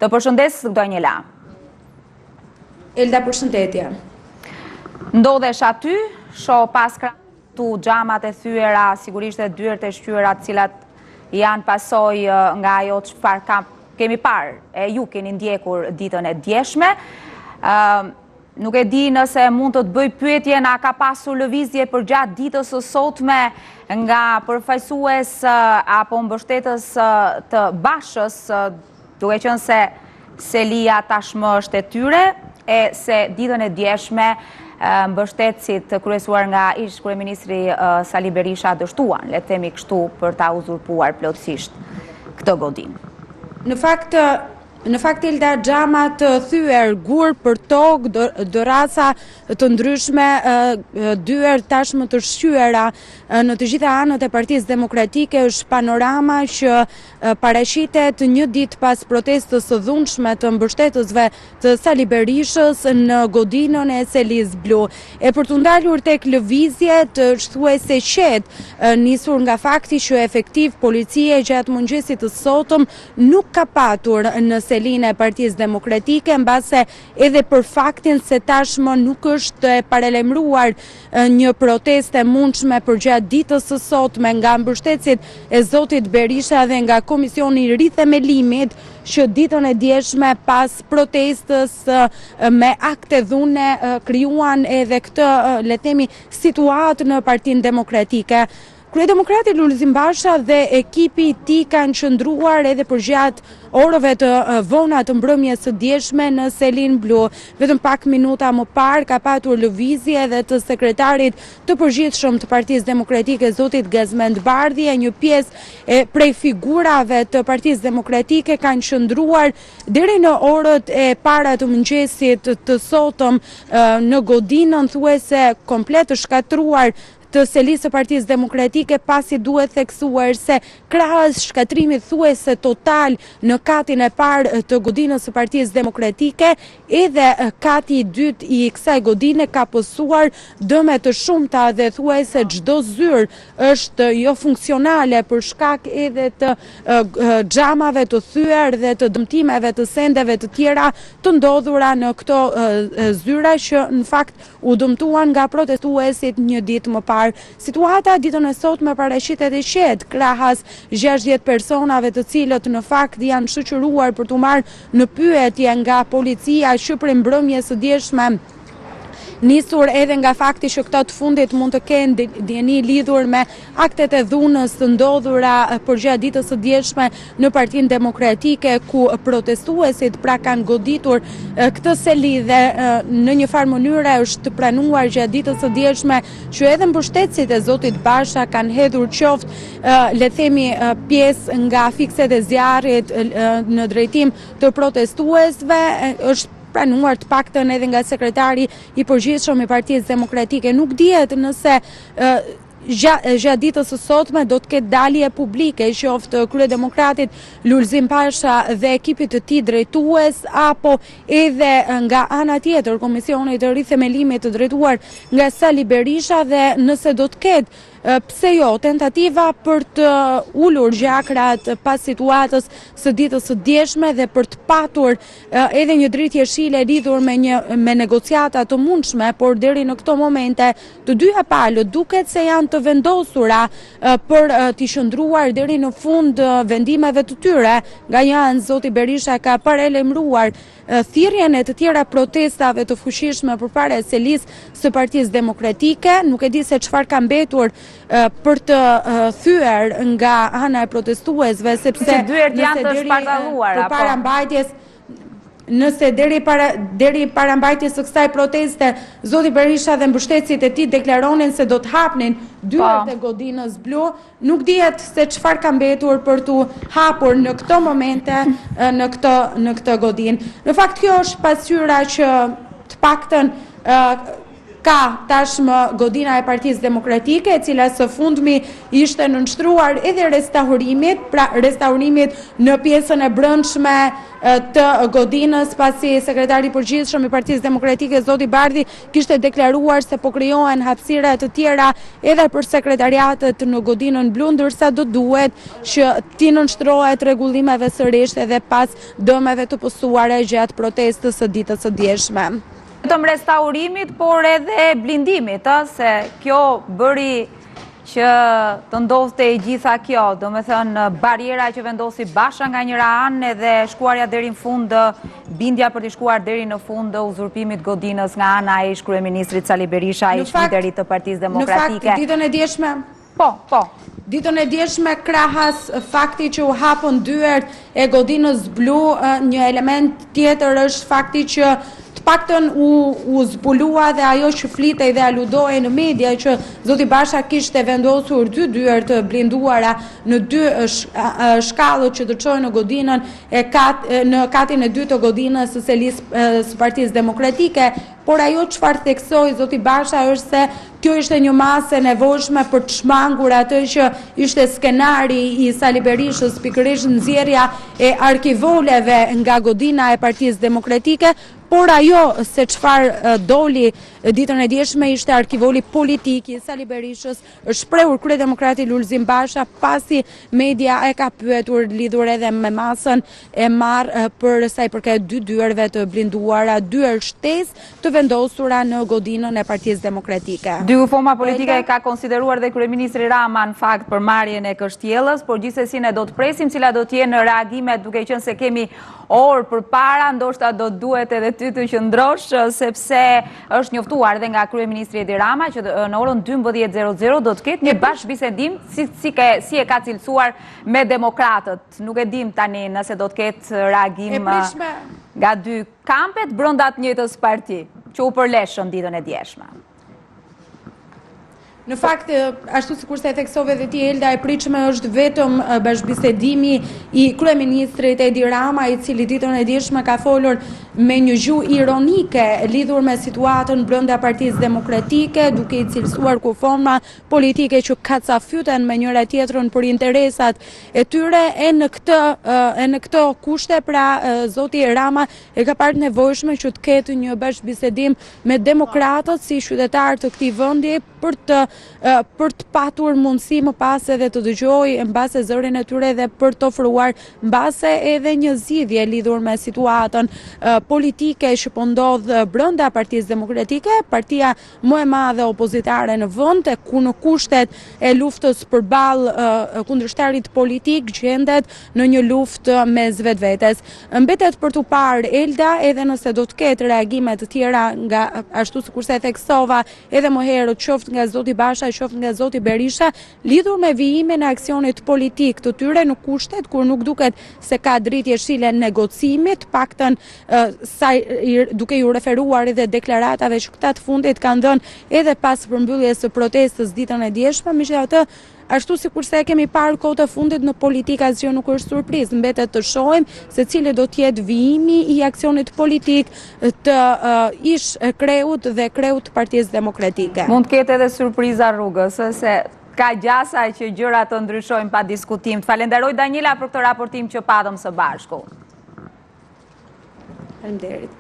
Të përshëndes, Daniela. Elda, përshëndetje. Ndodhesh aty, shoh pas kratu xhamat e thyera, sigurisht e dyert e shqyera, të cilat janë pasojë nga ajo çfarë kemi parë e ju keni ndjekur ditën e djeshme. Nuk e di nëse mund të të bëj pyetjen, a ka pasur lëvizje përgjatë ditës së sotme nga përfaqësues apo mbështetës të Bashës, duke qenë se Selia tashmë është e tyre e se ditën e djeshme mbështetësit kryesuar nga ish kryeministri Sali Berisha dështuan, le të themi kështu, për ta uzurpuar plotësisht këtë godinë. Në fakt, Elda, xhamat thyer gur për tokë, dorasa të ndryshme, dyer tashmë të shqyera në të gjitha anët e Partisë Demokratike, është panorama që parashitet një ditë pas protestës së dhunshme të mbështetësve të Sali Berishës në godinën e Selis Blu. E për të ndalur tek lëvizjet është thuajse qetë, nisur nga fakti që efektiv policia gjatë mëngjesit të sotëm nuk ka patur në selinë e Partisë Demokratike, mbase edhe për faktin se tashmë nuk është e paralajmëruar një protestë e mundshme përgjatë ditës së sotme nga mbështetësit e zotit Berisha dhe nga Komisioni i Rithemelimit, që ditën e djeshme pas protestës me akte dhune krijuan edhe këtë, le të themi, situatë në Partinë Demokratike. Kryedemokrati Lulzim Basha dhe ekipi i tij kanë qëndruar edhe përgjatë orëve të vona të mbrëmjes së djeshme në Selin Blu. Vetëm pak minuta më parë ka patur lëvizje edhe të sekretarit të përgjithshëm të Partisë Demokratike, zotit Gazmend Bardhi, e një pjesë prej figurave të Partisë Demokratike kanë qëndruar deri në orët e para të mëngjesit të sotëm në godinën thuajse komplet të shkatruar të selisë së Partisë Demokratike, pasi duhet theksuar se krahas shkatrimit thuajse total në katin e parë të godinës së Partisë Demokratike, edhe kati i dytë i kësaj godine ka pësuar dëme të shumta dhe thuajse çdo zyrë është jo funksionale për shkak edhe të xhamave të thyer dhe të dëmtimeve të sendeve të tjera të ndodhura në këto zyra që në fakt u dëmtuan nga protestuesit një ditë më parë. Situata ditën e sotme parashitet e qetë, krahas 60 personave të cilët në fakt janë shoqëruar për të marrë në pyetje nga policia që prej mbrëmjes së djeshme, nisur edhe nga fakti që këta të fundit mund të kenë dieni lidhur me aktet e dhunës të ndodhura përgjatë ditës së djeshme në Partinë Demokratike, ku protestuesit pra kanë goditur këtë seli dhe në një farë mënyre është pranuar gjatë ditës së djeshme që edhe mbështetësit e zotit Basha kanë hedhur qoftë le të themi pjesë nga fikset e zjarrit në drejtim të protestuesve, është pranuar të paktën edhe nga sekretari i përgjithshëm i Partisë Demokratike. Nuk dihet nëse gjatë ditës së sotme do të ketë dalje publike, qoftë kryedemokratit Lulzim Basha dhe ekipit të tij drejtues, apo edhe nga ana tjetër Komisioni të Rithemelimit të drejtuar nga Sali Berisha, dhe nëse do të ketë pse jo, tentativa për të ulur gjakrat pas situatës së ditës së djeshme dhe për të patur edhe një dritë jeshile lidhur me negociata të mundshme, por deri në këto momente të dyja palët duket se janë të vendosura për t'i qëndruar deri në fund vendimeve të tyre. Nga një anë zoti Berisha ka paralajmëruar thirrjen e të tjera protestave të fuqishme përpara selisë së Partisë Demokratike. Nuk e di se çfarë ka mbetur për të thyer nga ana e protestuesve, sepse dyert janë të shpartalluara përpara mbajtjes, nëse deri para mbajtjes së kësaj proteste zoti Berisha dhe mbështetësit e tij deklaronin se do të hapnin dyert e godinës blu, nuk dihet se çfarë ka mbetur për t'u hapur në këto momente në këtë godinë. Në fakt kjo është pasqyra që të paktën ka tashmë godina e Partisë Demokratike, e cila së fundmi ishte nënshtruar edhe restaurimit në pjesën e brendshme të godinës, pasi sekretari i përgjithshëm i Partisë Demokratike zoti Bardhi kishte deklaruar se po krijohen hapësira të tjera edhe për sekretariatet në godinën blu, ndërsa do duhet që ti nënshtrohet rregullimeve sërish edhe pas dëmeve të pësuara gjatë protestës së ditës së djeshme. Vetëm restaurimit, por edhe blindimit, se kjo bëri që të ndodhte e gjitha kjo, do me thënë bariera që vendosi Basha nga njëra anë edhe shkuarja deri në fund, bindja për të shkuar deri në fund uzurpimit godinës nga ana e ish kryeministrit Sali Berisha, ish lideri të Partisë Demokratike. Në fakt, ditën e djeshme? Po. Ditën e djeshme krahas fakti që u hapën dyert e godinës blu, një element tjetër është fakti që paktën u zbulua dhe ajo që flitej dhe aludoi në media që zoti Basha kishte vendosur dy dyert të blinduara në dy shkallët që të çojnë në godinën në katin e dytë të godinës së selisë së Partisë Demokratike, por ajo çfarë theksoi zoti Basha është se kjo ishte një masë e nevojshme për të shmangur atë që ishte skenari i Sali Berishës, pikërisht nxjerrja e arkivoleve nga godina e Partisë Demokratike, por ajo se çfarë doli ditën e djeshme ishte arkivoli politik i Sali Berishës, është shprehur kryedemokrati Lulzim Basha pasi media e ka pyetur lidhur edhe me masën e marrë për sa i përket dy dyerve të blinduara, dyer shtesë të vendosura në godinën e Partisë Demokratike. Dy forma politike ka konsideruar dhe kryeministri Rama në fakt për marrjen e Kështjellës, por gjithsesi ne do të presim cila do të jenë reagimet, duke qenë se kemi orë përpara, ndoshta do duhet edhe ty të qëndrosh, sepse është njoftuar dhe nga kryeministri Edi Rama që në orën 12:00 do të ketë një bashkëbisedim si e ka cilësuar me demokratët. Nuk e dim tani nëse do të ketë reagim nga dy kampet brenda të njëjtës parti që u përleshën ditën e djeshme. Në fakt, ashtu sikur se e theksove dhe ti Elda, e pritshme është vetëm bashkëbisedimi i kryeministrit Edi Rama, i cili ditën e djeshme ka folur me një gjuhë ironike lidhur me situatën brenda Partisë Demokratike, duke i cilësuar kuforma politike që kacafyten me njëra tjetrën për interesat e tyre, e në këtë kushte pra zoti Rama e ka parë nevojshme që të ketë një bashkëbisedim me demokratët si qytetarë të këtij vendi për të patur mundësi më pas edhe të dëgjoj mbase zërin e tyre dhe për të ofruar mbase edhe një zgjidhje lidhur me situatën politike që po ndodh brenda Partisë Demokratike, partia më e madhe opozitare në vend, ku në kushtet e luftës përballë kundërshtarit politik gjendet në një luftë mes vetvetes. Mbetet për tu parë Elda, edhe nëse do të ketë reagime të tjera nga ashtu sikurse e theksova edhe më herët, qoftë nga zoti Basha, qoftë nga zoti Berisha, lidhur me vijimin e aksionit politik të tyre në kushtet kur nuk duket se ka dritje shile negocimit, paktën duke ju referuar edhe deklaratave që këta të fundit kanë dhënë edhe pas përmbylljes së protestës ditën e djeshme, megjithatë ashtu sikurse e kemi parë kohë të fundit në politika, asgjë nuk është surprizë, mbetet të shohim se cili do të jetë vijimi i aksionit politik të ish kreut dhe kreut të Partisë Demokratike. Mund të ketë edhe surpriza rrugës, se ka gjasa që gjërat të ndryshojnë pa diskutim. Të falenderoj Daniela për këtë raportim që patëm së bashku. Faleminderit.